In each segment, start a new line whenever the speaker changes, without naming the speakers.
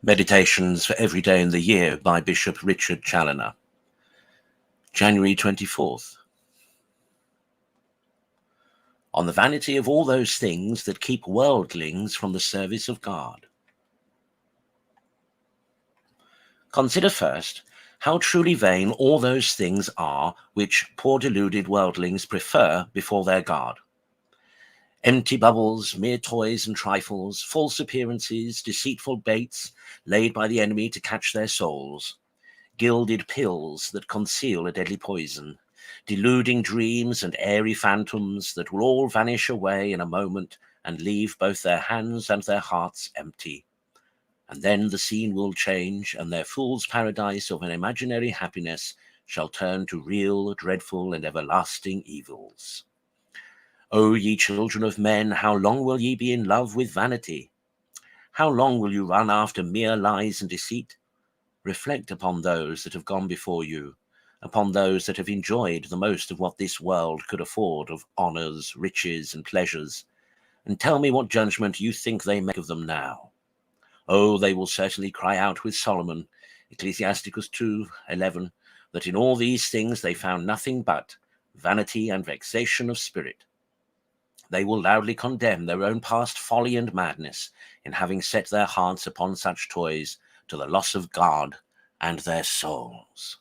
Meditations for Every Day in the Year by Bishop Richard Challoner. January 24th. On the vanity of all those things that keep worldlings from the service of God. Consider first how truly vain all those things are which poor deluded worldlings prefer before their God. Empty bubbles, mere toys and trifles, false appearances, deceitful baits laid by the enemy to catch their souls, gilded pills that conceal a deadly poison, deluding dreams and airy phantoms that will all vanish away in a moment and leave both their hands and their hearts empty. And then the scene will change, and their fool's paradise of an imaginary happiness shall turn to real, dreadful, and everlasting evils. O ye children of men, how long will ye be in love with vanity? How long will you run after mere lies and deceit? Reflect upon those that have gone before you, upon those that have enjoyed the most of what this world could afford of honours, riches, and pleasures, and tell me what judgment you think they make of them now. Oh, they will certainly cry out with Solomon, Ecclesiasticus 2:11, that in all these things they found nothing but vanity and vexation of spirit. They will loudly condemn their own past folly and madness in having set their hearts upon such toys, to the loss of God and their souls.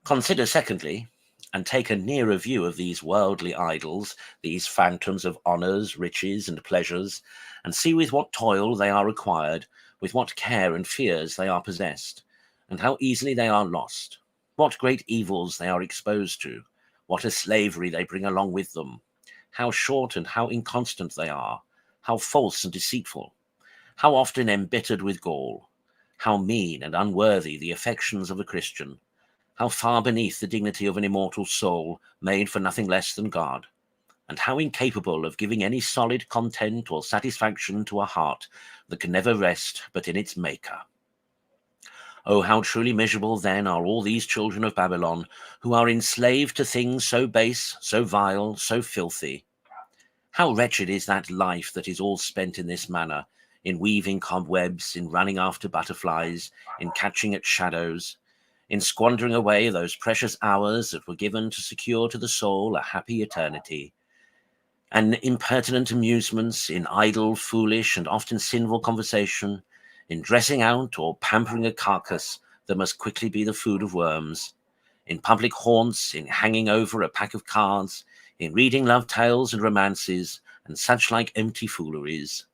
Consider, secondly, and take a nearer view of these worldly idols, these phantoms of honours, riches, and pleasures, and see with what toil they are acquired, with what care and fears they are possessed, and how easily they are lost, what great evils they are exposed to, what a slavery they bring along with them, how short and how inconstant they are, how false and deceitful, how often embittered with gall, how mean and unworthy the affections of a Christian, how far beneath the dignity of an immortal soul made for nothing less than God, and how incapable of giving any solid content or satisfaction to a heart that can never rest but in its Maker. Oh, how truly miserable then are all these children of Babylon, who are enslaved to things so base, so vile, so filthy. How wretched is that life that is all spent in this manner, in weaving cobwebs, in running after butterflies, in catching at shadows, in squandering away those precious hours that were given to secure to the soul a happy eternity, and impertinent amusements, in idle, foolish, and often sinful conversation, in dressing out or pampering a carcass that must quickly be the food of worms, in public haunts, in hanging over a pack of cards, in reading love tales and romances, and such like empty fooleries.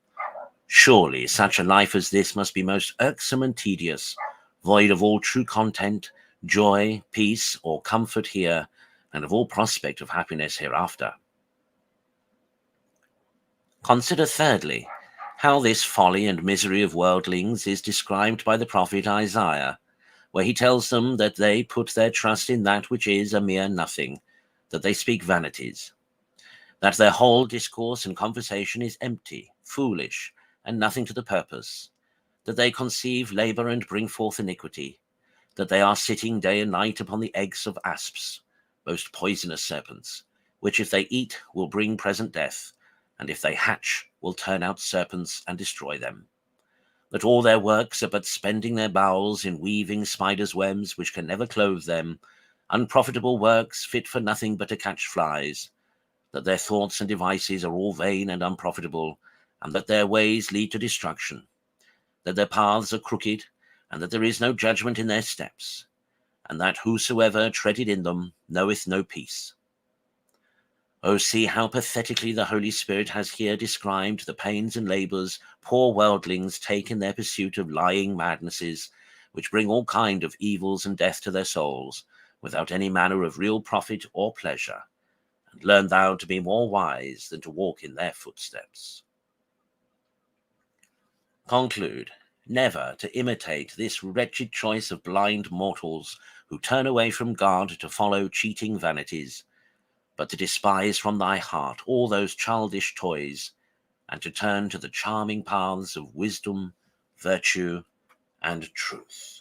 Surely such a life as this must be most irksome and tedious, void of all true content, joy, peace, or comfort here, and of all prospect of happiness hereafter. Consider thirdly, how this folly and misery of worldlings is described by the prophet Isaiah, where he tells them that they put their trust in that which is a mere nothing, that they speak vanities, that their whole discourse and conversation is empty, foolish, and nothing to the purpose, that they conceive labor and bring forth iniquity, that they are sitting day and night upon the eggs of asps, most poisonous serpents, which if they eat will bring present death, and if they hatch will turn out serpents and destroy them. That all their works are but spending their bowels in weaving spiders' webs which can never clothe them, unprofitable works fit for nothing but to catch flies, that their thoughts and devices are all vain and unprofitable, and that their ways lead to destruction, that their paths are crooked, and that there is no judgment in their steps, and that whosoever treaded in them knoweth no peace. Oh, see how pathetically the Holy Spirit has here described the pains and labours poor worldlings take in their pursuit of lying madnesses, which bring all kind of evils and death to their souls, without any manner of real profit or pleasure. And learn thou to be more wise than to walk in their footsteps. Conclude, never to imitate this wretched choice of blind mortals who turn away from God to follow cheating vanities, but to despise from thy heart all those childish toys, and to turn to the charming paths of wisdom, virtue, and truth.